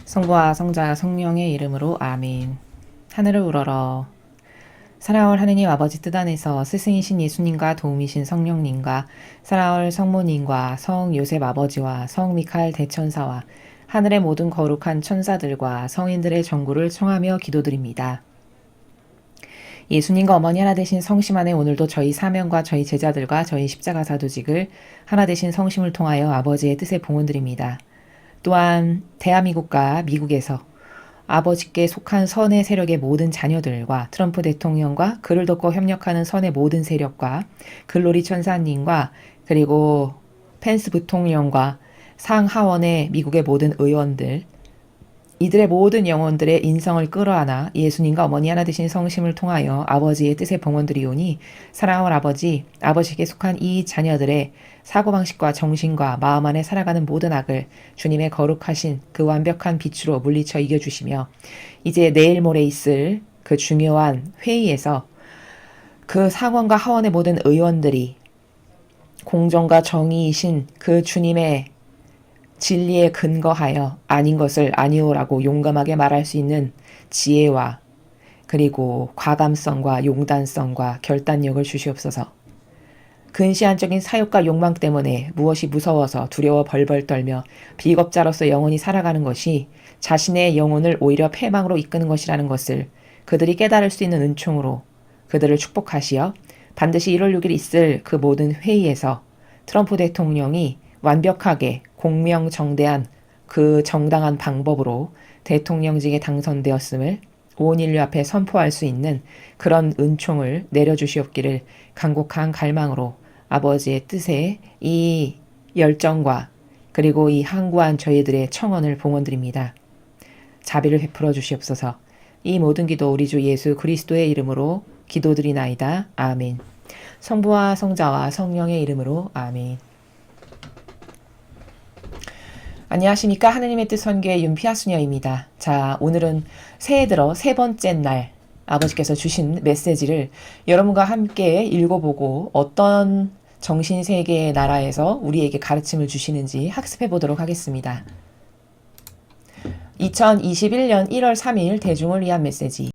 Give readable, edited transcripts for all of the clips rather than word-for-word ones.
성부와 성자와 성령의 이름으로 아멘. 하늘을 우러러 살아올 하느님 아버지 뜻 안에서 스승이신 예수님과 도움이신 성령님과 살아올 성모님과 성 요셉 아버지와 성 미카엘 대천사와 하늘의 모든 거룩한 천사들과 성인들의 전구를 청하며 기도드립니다. 예수님과 어머니 하나 되신 성심 안에 오늘도 저희 사명과 저희 제자들과 저희 십자가 사도직을 하나 되신 성심을 통하여 아버지의 뜻에 봉헌드립니다. 또한 대한민국과 미국에서 아버지께 속한 선의 세력의 모든 자녀들과 트럼프 대통령과 그를 돕고 협력하는 선의 모든 세력과 글로리 천사님과 그리고 펜스 부통령과 상하원의 미국의 모든 의원들 이들의 모든 영혼들의 인성을 끌어안아 예수님과 어머니 하나 되신 성심을 통하여 아버지의 뜻에 봉헌드리오니 사랑하는 아버지, 아버지께 속한 이 자녀들의 사고방식과 정신과 마음 안에 살아가는 모든 악을 주님의 거룩하신 그 완벽한 빛으로 물리쳐 이겨주시며 이제 내일 모레 있을 그 중요한 회의에서 그 상원과 하원의 모든 의원들이 공정과 정의이신 그 주님의 진리에 근거하여 아닌 것을 아니오라고 용감하게 말할 수 있는 지혜와 그리고 과감성과 용단성과 결단력을 주시옵소서. 근시안적인 사욕과 욕망 때문에 무엇이 무서워서 두려워 벌벌 떨며 비겁자로서 영혼이 살아가는 것이 자신의 영혼을 오히려 패망으로 이끄는 것이라는 것을 그들이 깨달을 수 있는 은총으로 그들을 축복하시어 반드시 1월 6일 있을 그 모든 회의에서 트럼프 대통령이 완벽하게 공명정대한 그 정당한 방법으로 대통령직에 당선되었음을 온 인류 앞에 선포할 수 있는 그런 은총을 내려주시옵기를 간곡한 갈망으로 아버지의 뜻에 이 열정과 그리고 이 항구한 저희들의 청원을 봉헌드립니다. 자비를 베풀어 주시옵소서. 이 모든 기도 우리 주 예수 그리스도의 이름으로 기도드리나이다. 아멘. 성부와 성자와 성령의 이름으로 아멘. 안녕하십니까. 하느님의 뜻 선교의 윤피아수녀입니다. 자, 오늘은 새해 들어 세 번째 날 아버지께서 주신 메시지를 여러분과 함께 읽어보고 어떤 정신세계의 나라에서 우리에게 가르침을 주시는지 학습해 보도록 하겠습니다. 2021년 1월 3일 대중을 위한 메시지.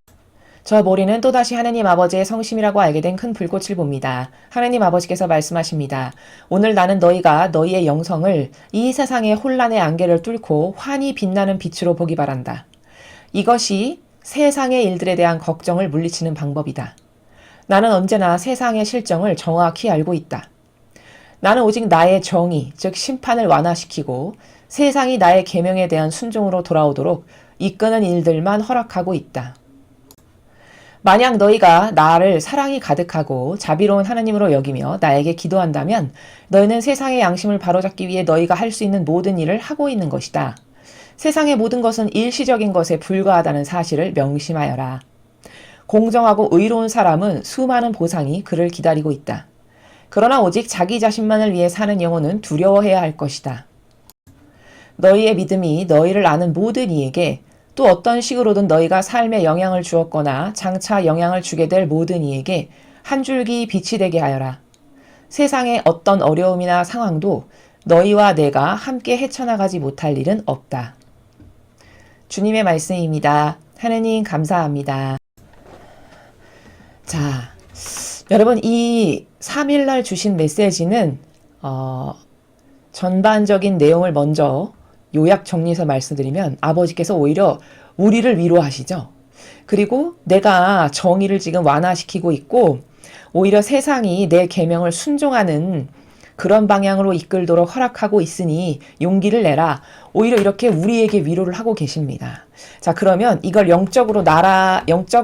저 모리는 또다시 하느님 아버지의 성심이라고 알게 된 큰 불꽃을 봅니다. 하느님 아버지께서 말씀하십니다. 오늘 나는 너희가 너희의 영성을 이 세상의 혼란의 안개를 뚫고 환히 빛나는 빛으로 보기 바란다. 이것이 세상의 일들에 대한 걱정을 물리치는 방법이다. 나는 언제나 세상의 실정을 정확히 알고 있다. 나는 오직 나의 정의, 즉 심판을 완화시키고 세상이 나의 계명에 대한 순종으로 돌아오도록 이끄는 일들만 허락하고 있다. 만약 너희가 나를 사랑이 가득하고 자비로운 하나님으로 여기며 나에게 기도한다면 너희는 세상의 양심을 바로잡기 위해 너희가 할 수 있는 모든 일을 하고 있는 것이다. 세상의 모든 것은 일시적인 것에 불과하다는 사실을 명심하여라. 공정하고 의로운 사람은 수많은 보상이 그를 기다리고 있다. 그러나 오직 자기 자신만을 위해 사는 영혼은 두려워해야 할 것이다. 너희의 믿음이 너희를 아는 모든 이에게 또 어떤 식으로든 너희가 삶에 영향을 주었거나 장차 영향을 주게 될 모든 이에게 한 줄기 빛이 되게 하여라. 세상의 어떤 어려움이나 상황도 너희와 내가 함께 헤쳐나가지 못할 일은 없다. 주님의 말씀입니다. 하느님 감사합니다. 자, 여러분 이 3일날 주신 메시지는 전반적인 내용을 먼저 요약 정리해서 말씀드리면 아버지께서 오히려 우리를 위로하시죠. 그리고 내가 정의를 지금 완화시키고 있고 오히려 세상이 내 계명을 순종하는 그런 방향으로 이끌도록 허락하고 있으니 용기를 내라. 오히려 이렇게 우리에게 위로를 하고 계십니다. 자, 그러면 이걸 영적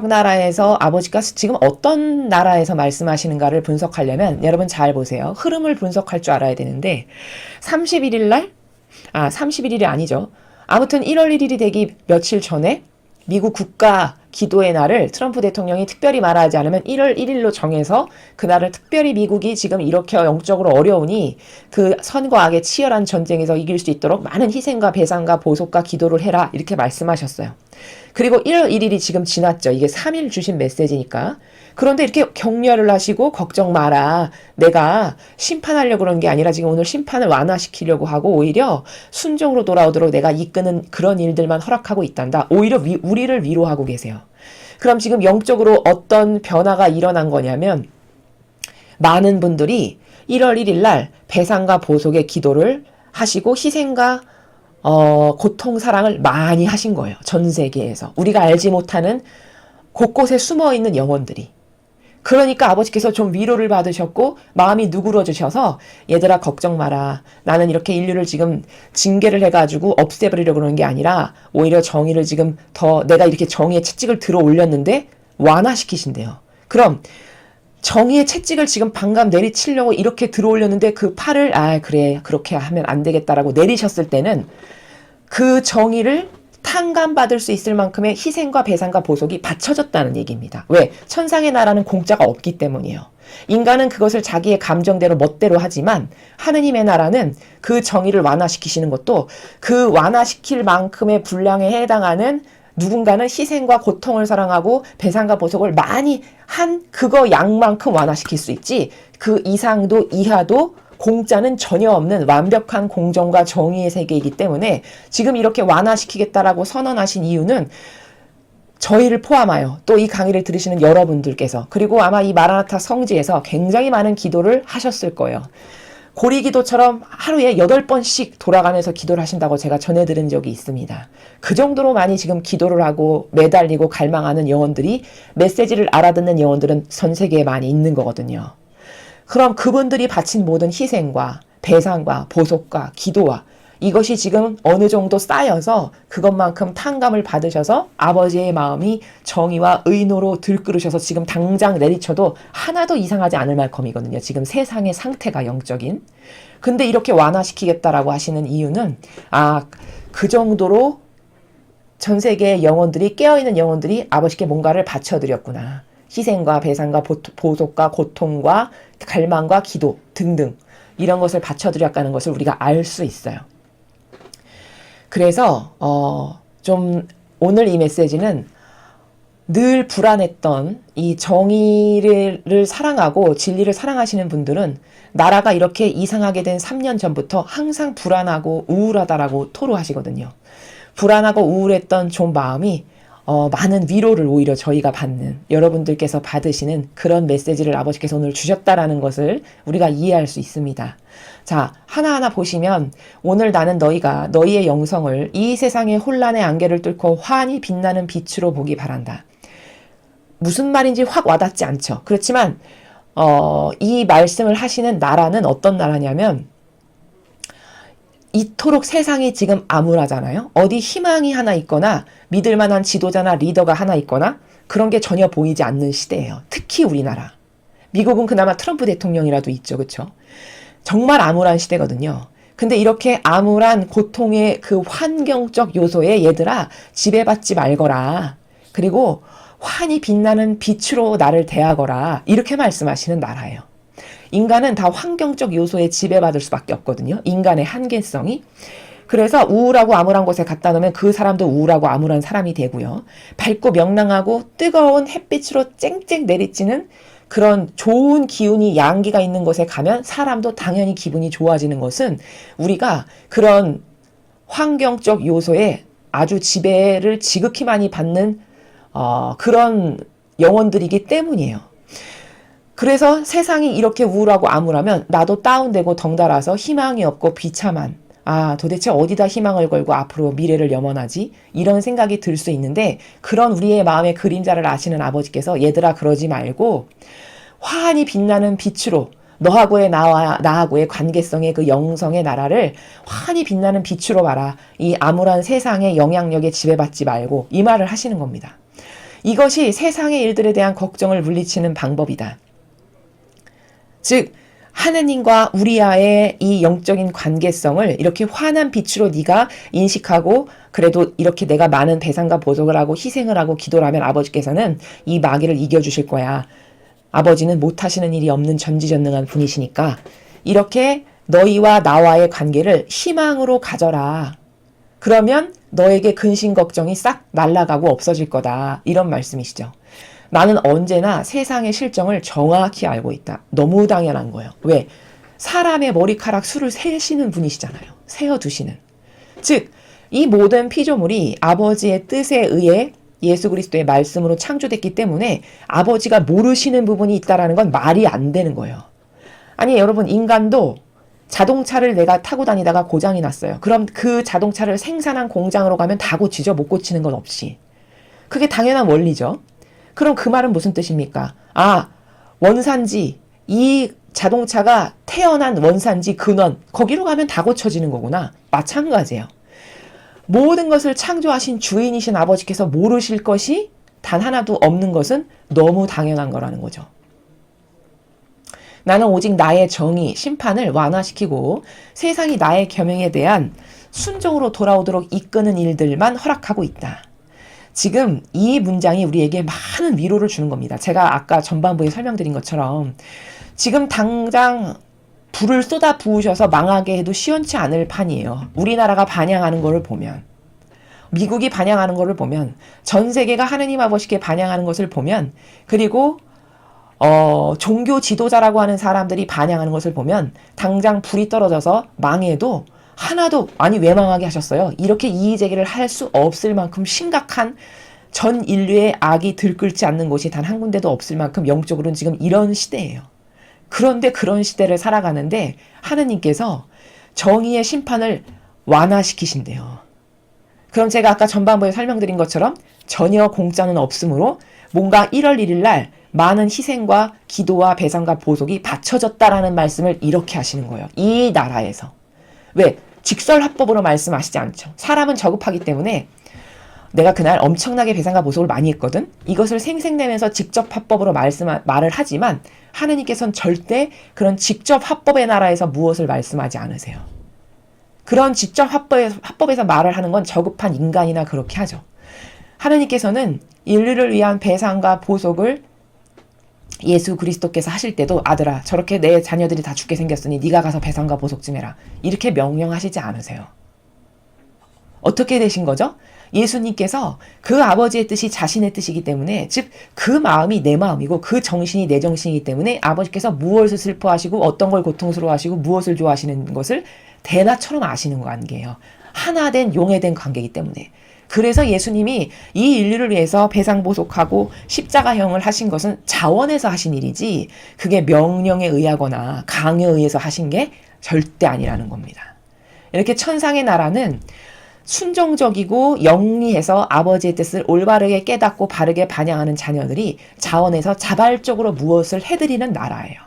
나라에서 아버지가 지금 어떤 나라에서 말씀하시는가를 분석하려면 여러분 잘 보세요. 흐름을 분석할 줄 알아야 되는데 31일이 아니죠. 아무튼 1월 1일이 되기 며칠 전에 미국 국가 기도의 날을 트럼프 대통령이 특별히 말하지 않으면 1월 1일로 정해서 그날을 특별히 미국이 지금 이렇게 영적으로 어려우니 그 선과 악의 치열한 전쟁에서 이길 수 있도록 많은 희생과 배상과 보속과 기도를 해라 이렇게 말씀하셨어요. 그리고 1월 1일이 지금 지났죠. 이게 3일 주신 메시지니까. 그런데 이렇게 격려를 하시고 걱정 마라. 내가 심판하려고 그런 게 아니라 지금 오늘 심판을 완화시키려고 하고 오히려 순종으로 돌아오도록 내가 이끄는 그런 일들만 허락하고 있단다. 오히려 우리를 위로하고 계세요. 그럼 지금 영적으로 어떤 변화가 일어난 거냐면 많은 분들이 1월 1일 날 배상과 보속의 기도를 하시고 희생과 고통 사랑을 많이 하신 거예요. 전 세계에서. 우리가 알지 못하는 곳곳에 숨어있는 영혼들이. 그러니까 아버지께서 좀 위로를 받으셨고 마음이 누그러지셔서 얘들아 걱정 마라. 나는 이렇게 인류를 지금 징계를 해가지고 없애버리려고 그러는 게 아니라 오히려 정의를 지금 더 내가 이렇게 정의의 채찍을 들어 올렸는데 완화시키신대요. 그럼 정의의 채찍을 지금 방금 내리치려고 이렇게 들어 올렸는데 그 팔을 그래 그렇게 하면 안 되겠다라고 내리셨을 때는 그 정의를 탕감받을 수 있을 만큼의 희생과 배상과 보속이 바쳐졌다는 얘기입니다. 왜? 천상의 나라는 공짜가 없기 때문이에요. 인간은 그것을 자기의 감정대로 멋대로 하지만 하느님의 나라는 그 정의를 완화시키시는 것도 그 완화시킬 만큼의 분량에 해당하는 누군가는 희생과 고통을 사랑하고 배상과 보속을 많이 한 그거 양만큼 완화시킬 수 있지 그 이상도 이하도 공짜는 전혀 없는 완벽한 공정과 정의의 세계이기 때문에 지금 이렇게 완화시키겠다라고 선언하신 이유는 저희를 포함하여 또 이 강의를 들으시는 여러분들께서 그리고 아마 이 마라나타 성지에서 굉장히 많은 기도를 하셨을 거예요. 고리기도처럼 하루에 8번씩 돌아가면서 기도를 하신다고 제가 전해들은 적이 있습니다. 그 정도로 많이 지금 기도를 하고 매달리고 갈망하는 영혼들이 메시지를 알아듣는 영혼들은 전 세계에 많이 있는 거거든요. 그럼 그분들이 바친 모든 희생과 배상과 보속과 기도와 이것이 지금 어느 정도 쌓여서 그것만큼 탕감을 받으셔서 아버지의 마음이 정의와 의노로 들끓으셔서 지금 당장 내리쳐도 하나도 이상하지 않을 만큼이거든요. 지금 세상의 상태가 영적인. 근데 이렇게 완화시키겠다라고 하시는 이유는 그 정도로 전 세계의 영혼들이 깨어있는 영혼들이 아버지께 뭔가를 바쳐드렸구나. 희생과 배상과 보속과 고통과 갈망과 기도 등등 이런 것을 바쳐드렸다는 것을 우리가 알 수 있어요. 그래서 좀 오늘 이 메시지는 늘 불안했던 이 정의를 사랑하고 진리를 사랑하시는 분들은 나라가 이렇게 이상하게 된 3년 전부터 항상 불안하고 우울하다라고 토로하시거든요. 불안하고 우울했던 좀 마음이 많은 위로를 오히려 저희가 받는 여러분들께서 받으시는 그런 메시지를 아버지께서 오늘 주셨다라는 것을 우리가 이해할 수 있습니다. 자, 하나하나 보시면 오늘 나는 너희가 너희의 영성을 이 세상의 혼란의 안개를 뚫고 환히 빛나는 빛으로 보기 바란다. 무슨 말인지 확 와닿지 않죠. 그렇지만 이 말씀을 하시는 나라는 어떤 나라냐면 이토록 세상이 지금 암울하잖아요. 어디 희망이 하나 있거나 믿을 만한 지도자나 리더가 하나 있거나 그런 게 전혀 보이지 않는 시대예요. 특히 우리나라. 미국은 그나마 트럼프 대통령이라도 있죠. 그렇죠? 정말 암울한 시대거든요. 근데 이렇게 암울한 고통의 그 환경적 요소에 얘들아 지배받지 말거라. 그리고 환히 빛나는 빛으로 나를 대하거라. 이렇게 말씀하시는 나라예요. 인간은 다 환경적 요소에 지배받을 수밖에 없거든요. 인간의 한계성이. 그래서 우울하고 암울한 곳에 갖다 놓으면 그 사람도 우울하고 암울한 사람이 되고요. 밝고 명랑하고 뜨거운 햇빛으로 쨍쨍 내리쬐는 그런 좋은 기운이 양기가 있는 곳에 가면 사람도 당연히 기분이 좋아지는 것은 우리가 그런 환경적 요소에 아주 지배를 지극히 많이 받는 그런 영혼들이기 때문이에요. 그래서 세상이 이렇게 우울하고 암울하면 나도 다운되고 덩달아서 희망이 없고 비참한 도대체 어디다 희망을 걸고 앞으로 미래를 염원하지? 이런 생각이 들 수 있는데 그런 우리의 마음의 그림자를 아시는 아버지께서 얘들아 그러지 말고 환히 빛나는 빛으로 너하고의 나하고의 관계성의 그 영성의 나라를 환히 빛나는 빛으로 봐라. 이 암울한 세상의 영향력에 지배받지 말고 이 말을 하시는 겁니다. 이것이 세상의 일들에 대한 걱정을 물리치는 방법이다. 즉 하느님과 우리와의 이 영적인 관계성을 이렇게 환한 빛으로 네가 인식하고 그래도 이렇게 내가 많은 배상과 보석을 하고 희생을 하고 기도를 하면 아버지께서는 이 마귀를 이겨주실 거야. 아버지는 못하시는 일이 없는 전지전능한 분이시니까 이렇게 너희와 나와의 관계를 희망으로 가져라. 그러면 너에게 근심 걱정이 싹 날아가고 없어질 거다. 이런 말씀이시죠. 나는 언제나 세상의 실정을 정확히 알고 있다. 너무 당연한 거예요. 왜? 사람의 머리카락 수를 세시는 분이시잖아요. 세어두시는. 즉, 이 모든 피조물이 아버지의 뜻에 의해 예수 그리스도의 말씀으로 창조됐기 때문에 아버지가 모르시는 부분이 있다는 건 말이 안 되는 거예요. 아니 여러분, 인간도 자동차를 내가 타고 다니다가 고장이 났어요. 그럼 그 자동차를 생산한 공장으로 가면 다 고치죠. 못 고치는 건 없이. 그게 당연한 원리죠. 그럼 그 말은 무슨 뜻입니까? 아, 원산지, 이 자동차가 태어난 원산지 근원, 거기로 가면 다 고쳐지는 거구나. 마찬가지예요. 모든 것을 창조하신 주인이신 아버지께서 모르실 것이 단 하나도 없는 것은 너무 당연한 거라는 거죠. 나는 오직 나의 정의, 심판을 완화시키고 세상이 나의 계명에 대한 순종으로 돌아오도록 이끄는 일들만 허락하고 있다. 지금 이 문장이 우리에게 많은 위로를 주는 겁니다. 제가 아까 전반부에 설명드린 것처럼 지금 당장 불을 쏟아 부으셔서 망하게 해도 시원치 않을 판이에요. 우리나라가 반향하는 거를 보면, 미국이 반향하는 거를 보면, 전 세계가 하느님 아버지께 반향하는 것을 보면, 그리고 종교 지도자라고 하는 사람들이 반향하는 것을 보면 당장 불이 떨어져서 망해도 하나도, 아니 왜 망하게 하셨어요? 이렇게 이의제기를 할 수 없을 만큼 심각한 전 인류의 악이 들끓지 않는 곳이 단 한 군데도 없을 만큼 영적으로는 지금 이런 시대예요. 그런데 그런 시대를 살아가는데 하느님께서 정의의 심판을 완화시키신대요. 그럼 제가 아까 전반부에 설명드린 것처럼 전혀 공짜는 없으므로 뭔가 1월 1일 날 많은 희생과 기도와 배상과 보속이 바쳐졌다라는 말씀을 이렇게 하시는 거예요. 이 나라에서. 왜? 직설화법으로 말씀하시지 않죠. 사람은 저급하기 때문에 내가 그날 엄청나게 배상과 보속을 많이 했거든. 이것을 생생내면서 직접 화법으로 말을 하지만 하느님께서는 절대 그런 직접 화법의 나라에서 무엇을 말씀하지 않으세요. 그런 직접 화법에서 말을 하는 건 저급한 인간이나 그렇게 하죠. 하느님께서는 인류를 위한 배상과 보속을 예수 그리스도께서 하실 때도 아들아 저렇게 내 자녀들이 다 죽게 생겼으니 네가 가서 배상과 보속 좀 해라. 이렇게 명령하시지 않으세요. 어떻게 되신 거죠? 예수님께서 그 아버지의 뜻이 자신의 뜻이기 때문에 즉 그 마음이 내 마음이고 그 정신이 내 정신이기 때문에 아버지께서 무엇을 슬퍼하시고 어떤 걸 고통스러워하시고 무엇을 좋아하시는 것을 대나처럼 아시는 관계예요. 하나 된 용해된 관계이기 때문에. 그래서 예수님이 이 인류를 위해서 배상보속하고 십자가형을 하신 것은 자원에서 하신 일이지 그게 명령에 의하거나 강요에 의해서 하신 게 절대 아니라는 겁니다. 이렇게 천상의 나라는 순종적이고 영리해서 아버지의 뜻을 올바르게 깨닫고 바르게 반영하는 자녀들이 자원에서 자발적으로 무엇을 해드리는 나라예요.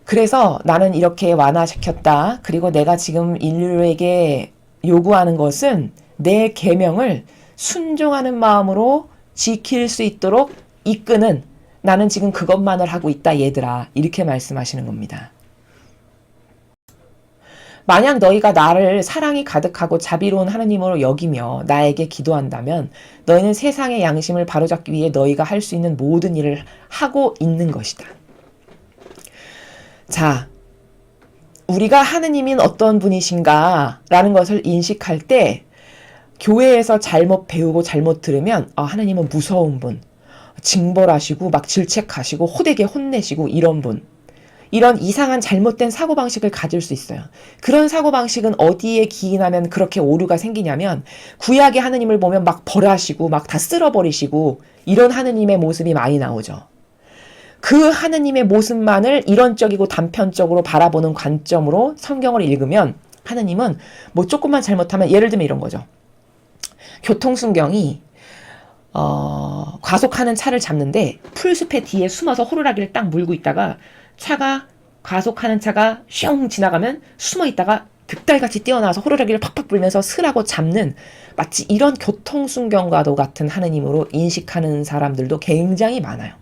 그래서 나는 이렇게 완화시켰다. 그리고 내가 지금 인류에게 요구하는 것은 내 계명을 순종하는 마음으로 지킬 수 있도록 이끄는 나는 지금 그것만을 하고 있다 얘들아. 이렇게 말씀하시는 겁니다. 만약 너희가 나를 사랑이 가득하고 자비로운 하느님으로 여기며 나에게 기도한다면 너희는 세상의 양심을 바로잡기 위해 너희가 할 수 있는 모든 일을 하고 있는 것이다. 자, 우리가 하느님인 어떤 분이신가 라는 것을 인식할 때 교회에서 잘못 배우고 잘못 들으면 하느님은 무서운 분, 징벌하시고 막 질책하시고 호되게 혼내시고 이런 분, 이런 이상한 잘못된 사고방식을 가질 수 있어요. 그런 사고방식은 어디에 기인하면 그렇게 오류가 생기냐면 구약의 하느님을 보면 막 벌하시고 막 다 쓸어버리시고 이런 하느님의 모습이 많이 나오죠. 그 하느님의 모습만을 이론적이고 단편적으로 바라보는 관점으로 성경을 읽으면 하느님은 뭐 조금만 잘못하면 예를 들면 이런 거죠. 교통순경이 과속하는 차를 잡는데 풀숲의 뒤에 숨어서 호루라기를 딱 물고 있다가 과속하는 차가 슝 지나가면 숨어 있다가 득달같이 뛰어나와서 호루라기를 팍팍 불면서 스라고 잡는 마치 이런 교통순경과도 같은 하느님으로 인식하는 사람들도 굉장히 많아요.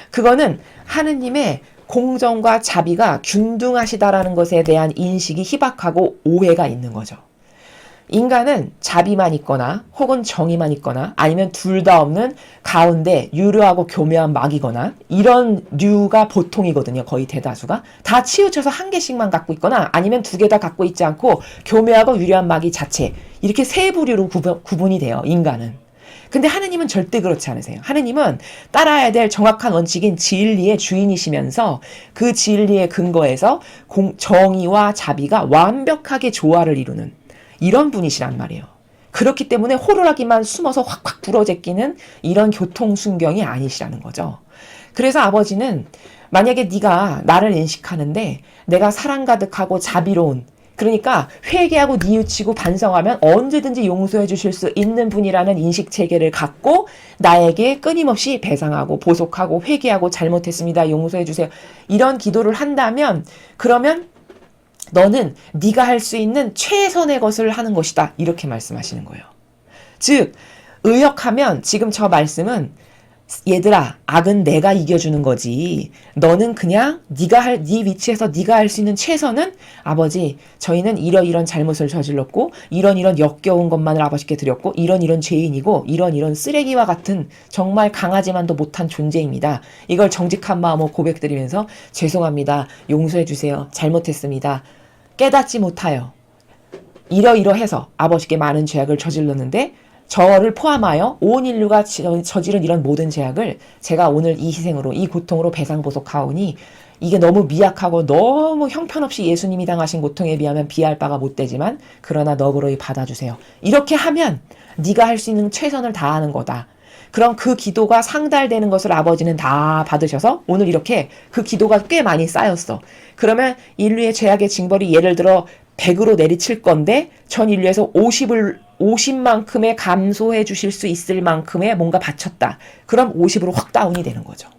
그거는 하느님의 공정과 자비가 균등하시다라는 것에 대한 인식이 희박하고 오해가 있는 거죠. 인간은 자비만 있거나 혹은 정의만 있거나 아니면 둘 다 없는 가운데 유료하고 교묘한 막이거나 이런 류가 보통이거든요. 거의 대다수가. 다 치우쳐서 한 개씩만 갖고 있거나 아니면 두 개 다 갖고 있지 않고 교묘하고 유료한 막이 자체. 이렇게 세 부류로 구분이 돼요. 인간은. 근데 하느님은 절대 그렇지 않으세요. 하느님은 따라야 될 정확한 원칙인 진리의 주인이시면서 그 진리의 근거에서 정의와 자비가 완벽하게 조화를 이루는 이런 분이시란 말이에요. 그렇기 때문에 호루라기만 숨어서 확확 불어제끼는 이런 교통순경이 아니시라는 거죠. 그래서 아버지는 만약에 네가 나를 인식하는데 내가 사랑 가득하고 자비로운 그러니까 회개하고 뉘우치고 반성하면 언제든지 용서해 주실 수 있는 분이라는 인식체계를 갖고 나에게 끊임없이 배상하고 보속하고 회개하고 잘못했습니다. 용서해 주세요. 이런 기도를 한다면 그러면 너는 네가 할 수 있는 최선의 것을 하는 것이다. 이렇게 말씀하시는 거예요. 즉 의역하면 지금 저 말씀은 얘들아 악은 내가 이겨주는 거지. 너는 그냥 네 위치에서 네가 할 수 있는 최선은 아버지 저희는 이런 잘못을 저질렀고 이런 역겨운 것만을 아버지께 드렸고 이런 죄인이고 이런 쓰레기와 같은 정말 강하지만도 못한 존재입니다. 이걸 정직한 마음으로 고백드리면서 죄송합니다. 용서해 주세요. 잘못했습니다. 깨닫지 못하여 이러해서 아버지께 많은 죄악을 저질렀는데 저를 포함하여 온 인류가 저지른 이런 모든 죄악을 제가 오늘 이 희생으로 이 고통으로 배상보속하오니 이게 너무 미약하고 너무 형편없이 예수님이 당하신 고통에 비하면 비할 바가 못되지만 그러나 너그러이 받아주세요. 이렇게 하면 네가 할 수 있는 최선을 다하는 거다. 그럼 그 기도가 상달되는 것을 아버지는 다 받으셔서 오늘 이렇게 그 기도가 꽤 많이 쌓였어. 그러면 인류의 죄악의 징벌이 예를 들어 100으로 내리칠 건데 전 인류에서 50만큼의 감소해 주실 수 있을 만큼의 뭔가 바쳤다. 그럼 50으로 확 다운이 되는 거죠.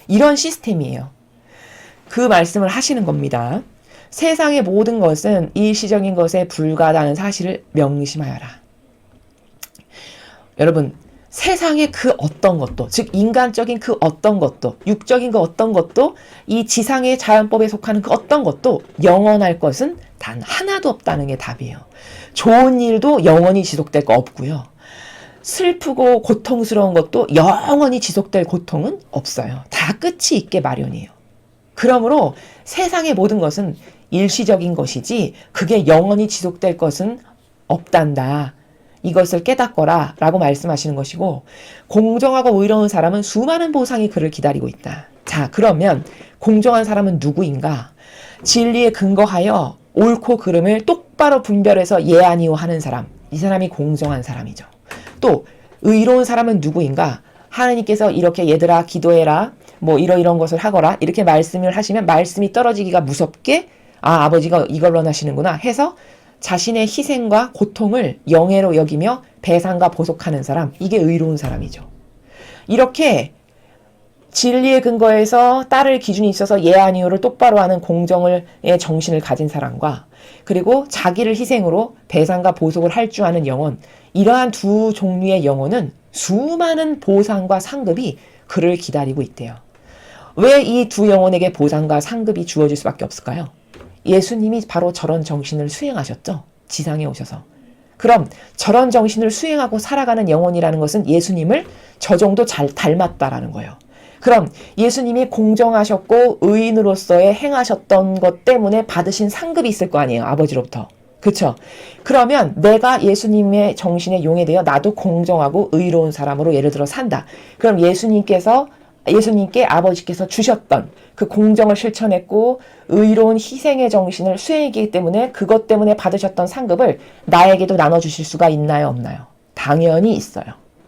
이런 시스템이에요. 그 말씀을 하시는 겁니다. 세상의 모든 것은 일시적인 것에 불과하다는 사실을 명심하여라. 여러분 세상의 그 어떤 것도 즉 인간적인 그 어떤 것도 육적인 그 어떤 것도 이 지상의 자연법에 속하는 그 어떤 것도 영원할 것은 단 하나도 없다는 게 답이에요. 좋은 일도 영원히 지속될 거 없고요. 슬프고 고통스러운 것도 영원히 지속될 고통은 없어요. 다 끝이 있게 마련이에요. 그러므로 세상의 모든 것은 일시적인 것이지 그게 영원히 지속될 것은 없단다. 이것을 깨닫거라 라고 말씀하시는 것이고 공정하고 의로운 사람은 수많은 보상이 그를 기다리고 있다. 자 그러면 공정한 사람은 누구인가? 진리에 근거하여 옳고 그름을 똑바로 분별해서 예 아니오 하는 사람. 이 사람이 공정한 사람이죠. 또 의로운 사람은 누구인가? 하나님께서 이렇게 얘들아 기도해라 뭐 이런 것을 하거라 이렇게 말씀을 하시면 말씀이 떨어지기가 무섭게 아버지가 이걸 원하시는구나 해서 자신의 희생과 고통을 영예로 여기며 배상과 보속하는 사람, 이게 의로운 사람이죠. 이렇게 진리의 근거에서 따를 기준이 있어서 예 아니오를 똑바로 하는 공정의 정신을 가진 사람과 그리고 자기를 희생으로 배상과 보속을 할 줄 아는 영혼, 이러한 두 종류의 영혼은 수많은 보상과 상급이 그를 기다리고 있대요. 왜 이 두 영혼에게 보상과 상급이 주어질 수밖에 없을까요? 예수님이 바로 저런 정신을 수행하셨죠. 지상에 오셔서. 그럼 저런 정신을 수행하고 살아가는 영혼이라는 것은 예수님을 저 정도 잘 닮았다라는 거예요. 그럼 예수님이 공정하셨고 의인으로서의 행하셨던 것 때문에 받으신 상급이 있을 거 아니에요. 아버지로부터. 그렇죠? 그러면 내가 예수님의 정신에 용해되어 나도 공정하고 의로운 사람으로 예를 들어 산다. 그럼 예수님께 아버지께서 주셨던 그 공정을 실천했고 의로운 희생의 정신을 수행했기 때문에 그것 때문에 받으셨던 상급을 나에게도 나눠주실 수가 있나요? 없나요? 당연히 있어요.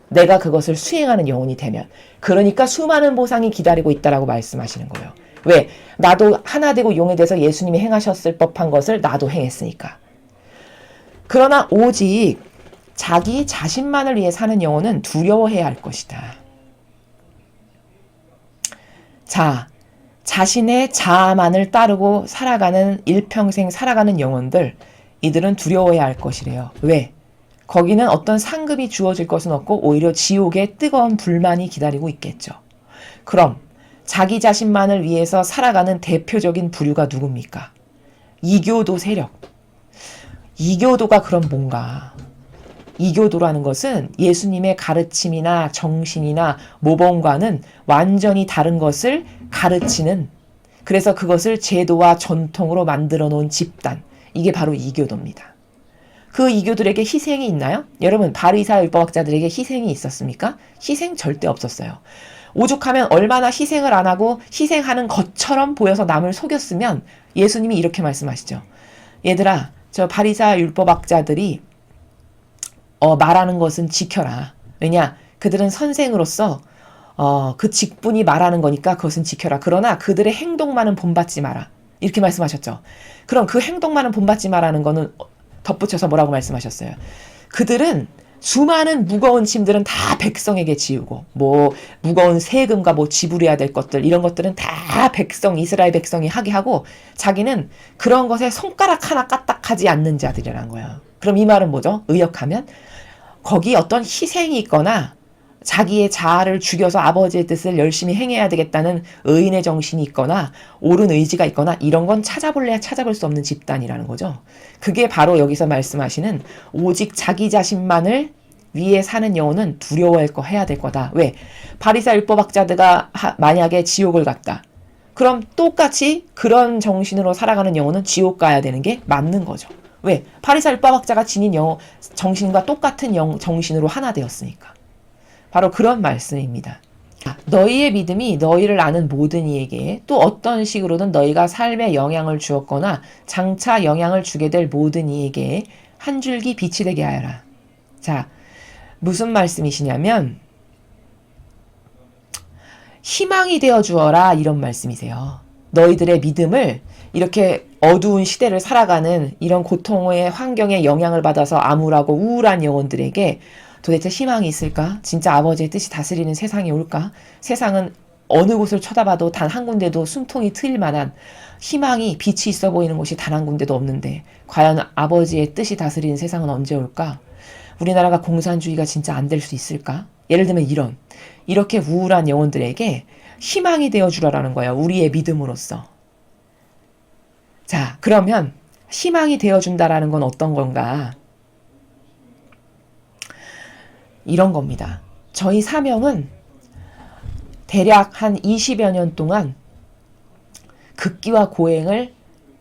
내가 그것을 수행하는 영혼이 되면. 그러니까 수많은 보상이 기다리고 있다라고 말씀하시는 거예요. 왜? 나도 하나 되고 용해돼서 예수님이 행하셨을 법한 것을 나도 행했으니까. 그러나 오직 자기 자신만을 위해 사는 영혼은 두려워해야 할 것이다. 자, 자신의 자아만을 따르고 살아가는 일평생 살아가는 영혼들, 이들은 두려워해야 할 것이래요. 왜? 거기는 어떤 상급이 주어질 것은 없고 오히려 지옥의 뜨거운 불만이 기다리고 있겠죠. 그럼 자기 자신만을 위해서 살아가는 대표적인 부류가 누굽니까? 이교도 세력. 이교도가 그럼 뭔가? 이교도라는 것은 예수님의 가르침이나 정신이나 모범과는 완전히 다른 것을 가르치는, 그래서 그것을 제도와 전통으로 만들어 놓은 집단, 이게 바로 이교도입니다. 그 이교들에게 희생이 있나요? 여러분, 바리새인 율법학자들에게 희생이 있었습니까? 희생 절대 없었어요. 오죽하면 얼마나 희생을 안 하고 희생하는 것처럼 보여서 남을 속였으면 예수님이 이렇게 말씀하시죠. 얘들아, 저 바리새인 율법학자들이 말하는 것은 지켜라. 왜냐? 그들은 선생으로서 그 직분이 말하는 거니까 그것은 지켜라. 그러나 그들의 행동만은 본받지 마라. 이렇게 말씀하셨죠. 그럼 그 행동만은 본받지 마라는 거는 덧붙여서 뭐라고 말씀하셨어요? 그들은 수많은 무거운 짐들은 다 백성에게 지우고, 뭐 무거운 세금과 뭐 지불해야 될 것들, 이런 것들은 다 이스라엘 백성이 하게 하고, 자기는 그런 것에 손가락 하나 까딱하지 않는 자들이라는 거예요. 그럼 이 말은 뭐죠? 의역하면 거기 어떤 희생이 있거나 자기의 자아를 죽여서 아버지의 뜻을 열심히 행해야 되겠다는 의인의 정신이 있거나 옳은 의지가 있거나 이런 건 찾아볼래야 찾아볼 수 없는 집단이라는 거죠. 그게 바로 여기서 말씀하시는 오직 자기 자신만을 위해 사는 영혼은 두려워할 거 해야 될 거다. 왜? 바리새인 율법학자들가 만약에 지옥을 갔다. 그럼 똑같이 그런 정신으로 살아가는 영혼은 지옥 가야 되는 게 맞는 거죠. 왜? 바리새인 율법학자가 지닌 정신과 똑같은 정신으로 하나 되었으니까. 바로 그런 말씀입니다. 너희의 믿음이 너희를 아는 모든 이에게 또 어떤 식으로든 너희가 삶에 영향을 주었거나 장차 영향을 주게 될 모든 이에게 한 줄기 빛이 되게 하여라. 자, 무슨 말씀이시냐면 희망이 되어 주어라, 이런 말씀이세요. 너희들의 믿음을, 이렇게 어두운 시대를 살아가는 이런 고통의 환경에 영향을 받아서 암울하고 우울한 영혼들에게 도대체 희망이 있을까? 진짜 아버지의 뜻이 다스리는 세상이 올까? 세상은 어느 곳을 쳐다봐도 단 한 군데도 숨통이 트일 만한 희망이, 빛이 있어 보이는 곳이 단 한 군데도 없는데 과연 아버지의 뜻이 다스리는 세상은 언제 올까? 우리나라가 공산주의가 진짜 안 될 수 있을까? 예를 들면 이렇게 우울한 영혼들에게 희망이 되어주라라는 거예요. 우리의 믿음으로써. 자, 그러면 희망이 되어준다라는 건 어떤 건가? 이런 겁니다. 저희 사명은 대략 한 20여 년 동안 극기와 고행을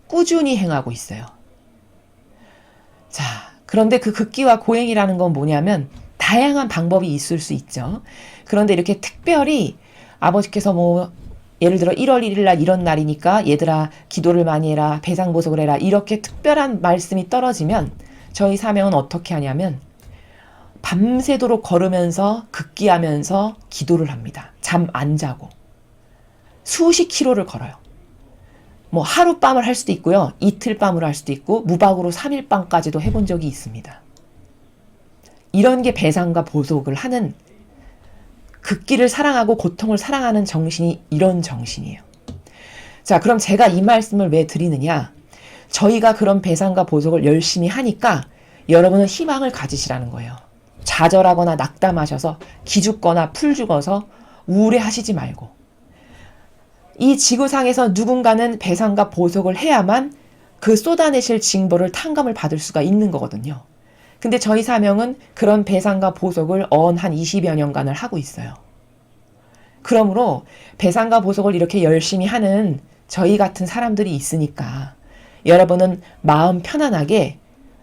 꾸준히 행하고 있어요. 자, 그런데 그 극기와 고행이라는 건 뭐냐면 다양한 방법이 있을 수 있죠. 그런데 이렇게 특별히 아버지께서 뭐 예를 들어 1월 1일 날 이런 날이니까 얘들아 기도를 많이 해라, 배상보석을 해라, 이렇게 특별한 말씀이 떨어지면 저희 사명은 어떻게 하냐면 밤새도록 걸으면서 극기하면서 기도를 합니다. 잠 안 자고 수십 킬로를 걸어요. 뭐 하룻밤을 할 수도 있고요. 이틀밤으로 할 수도 있고 무박으로 3일밤까지도 해본 적이 있습니다. 이런 게 배상과 보석을 하는, 극기를 사랑하고 고통을 사랑하는 정신이 이런 정신이에요. 자, 그럼 제가 이 말씀을 왜 드리느냐? 저희가 그런 배상과 보석을 열심히 하니까 여러분은 희망을 가지시라는 거예요. 좌절하거나 낙담하셔서 기죽거나 풀죽어서 우울해하시지 말고, 이 지구상에서 누군가는 배상과 보석을 해야만 그 쏟아내실 징벌을 탕감을 받을 수가 있는 거거든요. 근데 저희 사명은 그런 배상과 보석을 한 20여 년간을 하고 있어요. 그러므로 배상과 보석을 이렇게 열심히 하는 저희 같은 사람들이 있으니까 여러분은 마음 편안하게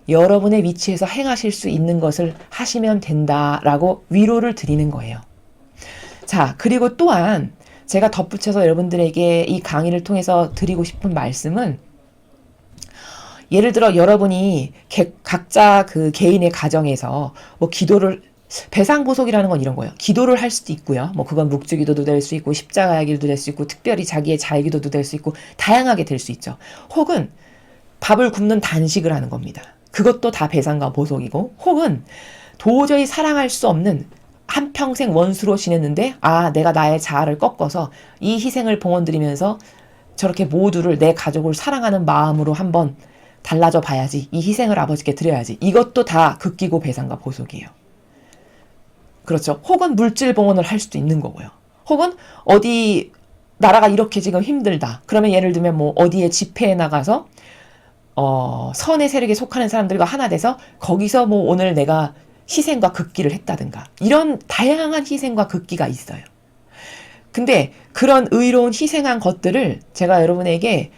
여러분의 위치에서 행하실 수 있는 것을 하시면 된다라고 위로를 드리는 거예요. 자, 그리고 또한 제가 덧붙여서 여러분들에게 이 강의를 통해서 드리고 싶은 말씀은, 예를 들어 여러분이 각자 그 개인의 가정에서 뭐 기도를, 배상보석이라는 건 이런 거예요. 기도를 할 수도 있고요. 뭐 그건 묵주기도도 될 수 있고 십자가의 기도도 될 수 있고 특별히 자기의 자기도도 될 수 있고 다양하게 될 수 있죠. 혹은 밥을 굶는 단식을 하는 겁니다. 그것도 다 배상과 보석이고, 혹은 도저히 사랑할 수 없는 한평생 원수로 지냈는데 내가 나의 자아를 꺾어서 이 희생을 봉헌드리면서 저렇게 모두를, 내 가족을 사랑하는 마음으로 한번 달라져 봐야지, 이 희생을 아버지께 드려야지, 이것도 다 극기고 배상과 보석이에요. 그렇죠. 혹은 물질 봉헌을 할 수도 있는 거고요. 혹은 어디 나라가 이렇게 지금 힘들다. 그러면 예를 들면 뭐 어디에 집회에 나가서 선의 세력에 속하는 사람들과 하나 돼서 거기서 뭐 오늘 내가 희생과 극기를 했다든가 이런 다양한 희생과 극기가 있어요. 근데 그런 의로운 희생한 것들을 제가 여러분에게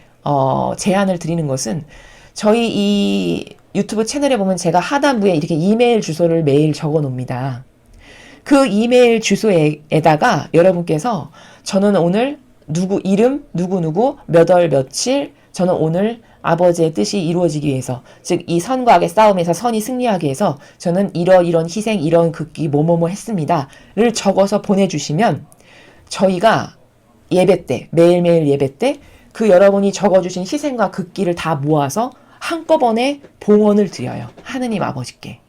제안을 드리는 것은 저희 이 유튜브 채널에 보면 제가 하단부에 이렇게 이메일 주소를 매일 적어 놓습니다. 그 이메일 주소에다가 여러분께서 저는 오늘 누구 이름 누구누구 몇 월 며칠 저는 오늘 아버지의 뜻이 이루어지기 위해서 즉 이 선과 악의 싸움에서 선이 승리하기 위해서 저는 이런 희생 이런 극기 뭐뭐뭐 했습니다를 적어서 보내주시면 저희가 예배 때 매일매일 예배 때 그 여러분이 적어주신 희생과 극기를 다 모아서 한꺼번에 봉헌을 드려요. 하느님 아버지께.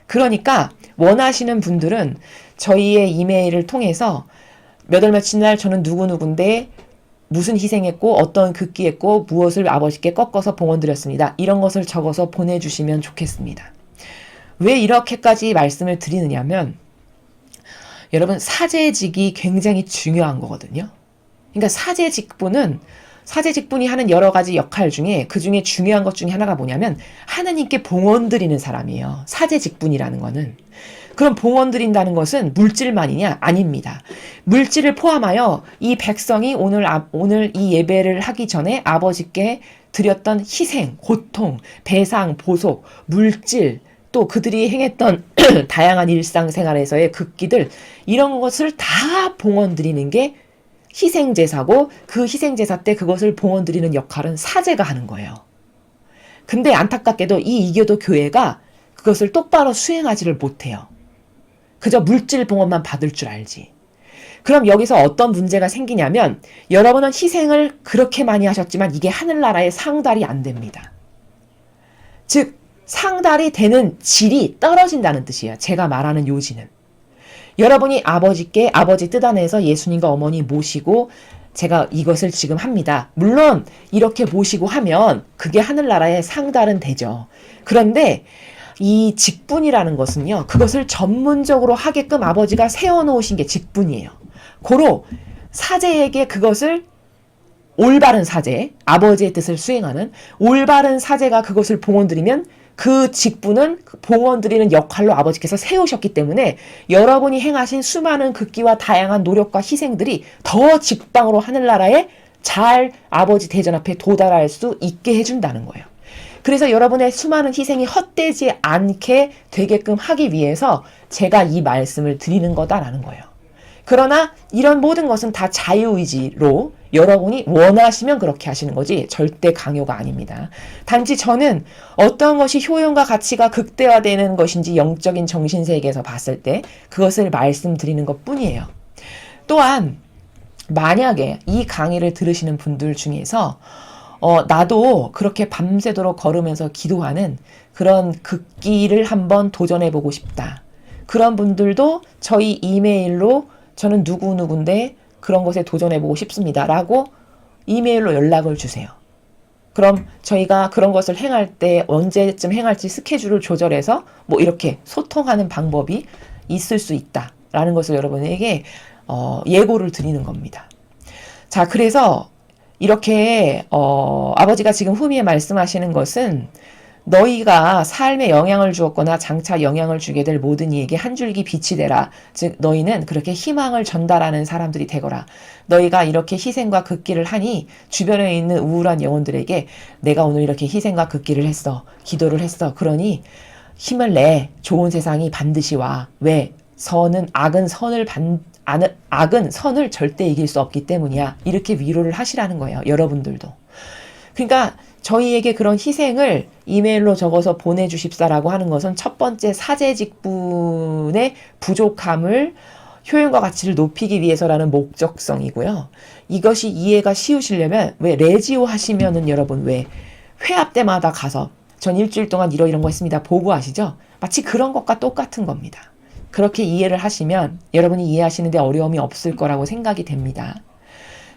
그러니까 원하시는 분들은 저희의 이메일을 통해서 몇 월 며칠 날 저는 누구누군데 무슨 희생했고 어떤 극기했고 무엇을 아버지께 꺾어서 봉헌드렸습니다. 이런 것을 적어서 보내주시면 좋겠습니다. 왜 이렇게까지 말씀을 드리느냐면 여러분 사제직이 굉장히 중요한 거거든요. 그러니까 사제직분이 하는 여러 가지 역할 중에 그 중에 중요한 것 중에 하나가 뭐냐면 하나님께 봉헌 드리는 사람이에요. 사제직분이라는 거는. 그럼 봉헌 드린다는 것은 물질만이냐? 아닙니다. 물질을 포함하여 이 백성이 오늘 이 예배를 하기 전에 아버지께 드렸던 희생, 고통, 배상, 보속, 물질, 또 그들이 행했던 다양한 일상생활에서의 극기들 이런 것을 다 봉헌 드리는 게 희생제사고 그 희생제사 때 그것을 봉헌 드리는 역할은 사제가 하는 거예요. 근데 안타깝게도 이 이교도 교회가 그것을 똑바로 수행하지를 못해요. 그저 물질 봉헌만 받을 줄 알지. 그럼 여기서 어떤 문제가 생기냐면 여러분은 희생을 그렇게 많이 하셨지만 이게 하늘나라의 상달이 안 됩니다. 즉 상달이 되는 질이 떨어진다는 뜻이에요. 제가 말하는 요지는. 여러분이 아버지께 아버지 뜻 안에서 예수님과 어머니 모시고 제가 이것을 지금 합니다. 물론 이렇게 모시고 하면 그게 하늘나라의 상달은 되죠. 그런데 이 직분이라는 것은요. 그것을 전문적으로 하게끔 아버지가 세워놓으신 게 직분이에요. 고로 사제에게 그것을 올바른 사제, 아버지의 뜻을 수행하는 올바른 사제가 그것을 봉헌드리면 그 직분은 봉헌드리는 역할로 아버지께서 세우셨기 때문에 여러분이 행하신 수많은 극기와 다양한 노력과 희생들이 더 직방으로 하늘나라에 잘 아버지 대전 앞에 도달할 수 있게 해준다는 거예요. 그래서 여러분의 수많은 희생이 헛되지 않게 되게끔 하기 위해서 제가 이 말씀을 드리는 거다라는 거예요. 그러나 이런 모든 것은 다 자유의지로 여러분이 원하시면 그렇게 하시는 거지 절대 강요가 아닙니다. 단지 저는 어떤 것이 효용과 가치가 극대화되는 것인지 영적인 정신세계에서 봤을 때 그것을 말씀드리는 것 뿐이에요. 또한 만약에 이 강의를 들으시는 분들 중에서 나도 그렇게 밤새도록 걸으면서 기도하는 그런 극기를 한번 도전해보고 싶다. 그런 분들도 저희 이메일로 저는 누구누군데 그런 것에 도전해보고 싶습니다. 라고 이메일로 연락을 주세요. 그럼 저희가 그런 것을 행할 때 언제쯤 행할지 스케줄을 조절해서 뭐 이렇게 소통하는 방법이 있을 수 있다라는 것을 여러분에게 예고를 드리는 겁니다. 자, 그래서 이렇게 아버지가 지금 후미에 말씀하시는 것은 너희가 삶에 영향을 주었거나 장차 영향을 주게 될 모든 이에게 한 줄기 빛이 되라. 즉 너희는 그렇게 희망을 전달하는 사람들이 되거라. 너희가 이렇게 희생과 극기를 하니 주변에 있는 우울한 영혼들에게 내가 오늘 이렇게 희생과 극기를 했어. 기도를 했어. 그러니 힘을 내. 좋은 세상이 반드시 와. 왜? 악은 선을 절대 이길 수 없기 때문이야. 이렇게 위로를 하시라는 거예요. 여러분들도. 그러니까 저희에게 그런 희생을 이메일로 적어서 보내주십사라고 하는 것은 첫 번째 사제직분의 부족함을 효용과 가치를 높이기 위해서라는 목적성이고요. 이것이 이해가 쉬우시려면 왜 레지오 하시면은 여러분 왜 회합 때마다 가서 전 일주일 동안 이런 거 했습니다. 보고하시죠? 마치 그런 것과 똑같은 겁니다. 그렇게 이해를 하시면 여러분이 이해하시는데 어려움이 없을 거라고 생각이 됩니다.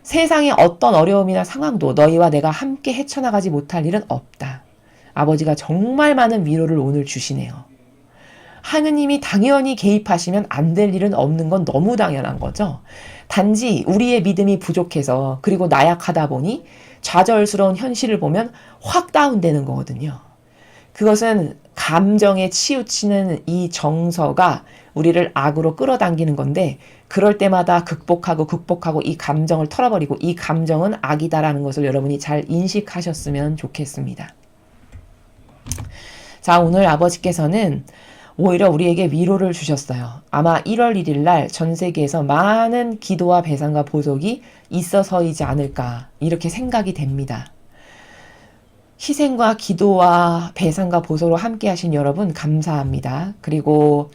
세상에 어떤 어려움이나 상황도 너희와 내가 함께 헤쳐나가지 못할 일은 없다. 아버지가 정말 많은 위로를 오늘 주시네요. 하느님이 당연히 개입하시면 안 될 일은 없는 건 너무 당연한 거죠. 단지 우리의 믿음이 부족해서 그리고 나약하다 보니 좌절스러운 현실을 보면 확 다운되는 거거든요. 그것은 감정에 치우치는 이 정서가 우리를 악으로 끌어당기는 건데 그럴 때마다 극복하고 이 감정을 털어버리고 이 감정은 악이다라는 것을 여러분이 잘 인식하셨으면 좋겠습니다. 자, 오늘 아버지께서는 오히려 우리에게 위로를 주셨어요. 아마 1월 1일 날 전 세계에서 많은 기도와 배상과 보석이 있어서이지 않을까 이렇게 생각이 됩니다. 희생과 기도와 배상과 보석으로 함께 하신 여러분 감사합니다. 그리고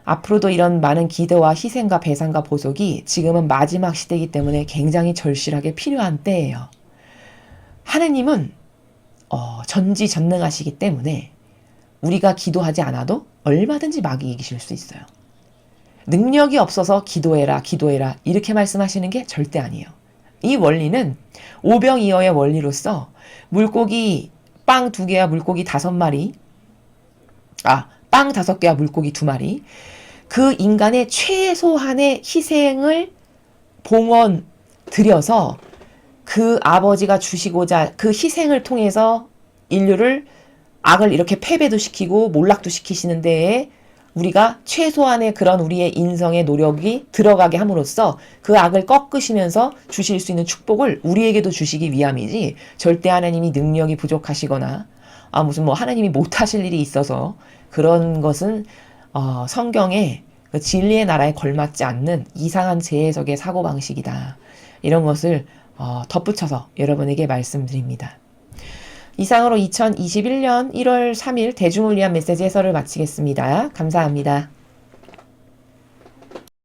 앞으로도 이런 많은 기도와 희생과 배상과 보석이 지금은 마지막 시대이기 때문에 굉장히 절실하게 필요한 때예요. 하느님은 전지전능하시기 때문에 우리가 기도하지 않아도 얼마든지 마귀 이기실 수 있어요. 능력이 없어서 기도해라 이렇게 말씀하시는 게 절대 아니에요. 이 원리는 오병이어의 원리로서 물고기 빵 2개와 물고기 5마리 빵 5개와 물고기 2마리 그 인간의 최소한의 희생을 봉헌 들여서 그 아버지가 주시고자 그 희생을 통해서 인류를 악을 이렇게 패배도 시키고 몰락도 시키시는 데에 우리가 최소한의 그런 우리의 인성의 노력이 들어가게 함으로써 그 악을 꺾으시면서 주실 수 있는 축복을 우리에게도 주시기 위함이지 절대 하나님이 능력이 부족하시거나 무슨 뭐 하나님이 못하실 일이 있어서 그런 것은 성경의 그 진리의 나라에 걸맞지 않는 이상한 재해석의 사고방식이다. 이런 것을 덧붙여서 여러분에게 말씀드립니다. 이상으로 2021년 1월 3일 대중을 위한 메시지 해설을 마치겠습니다. 감사합니다.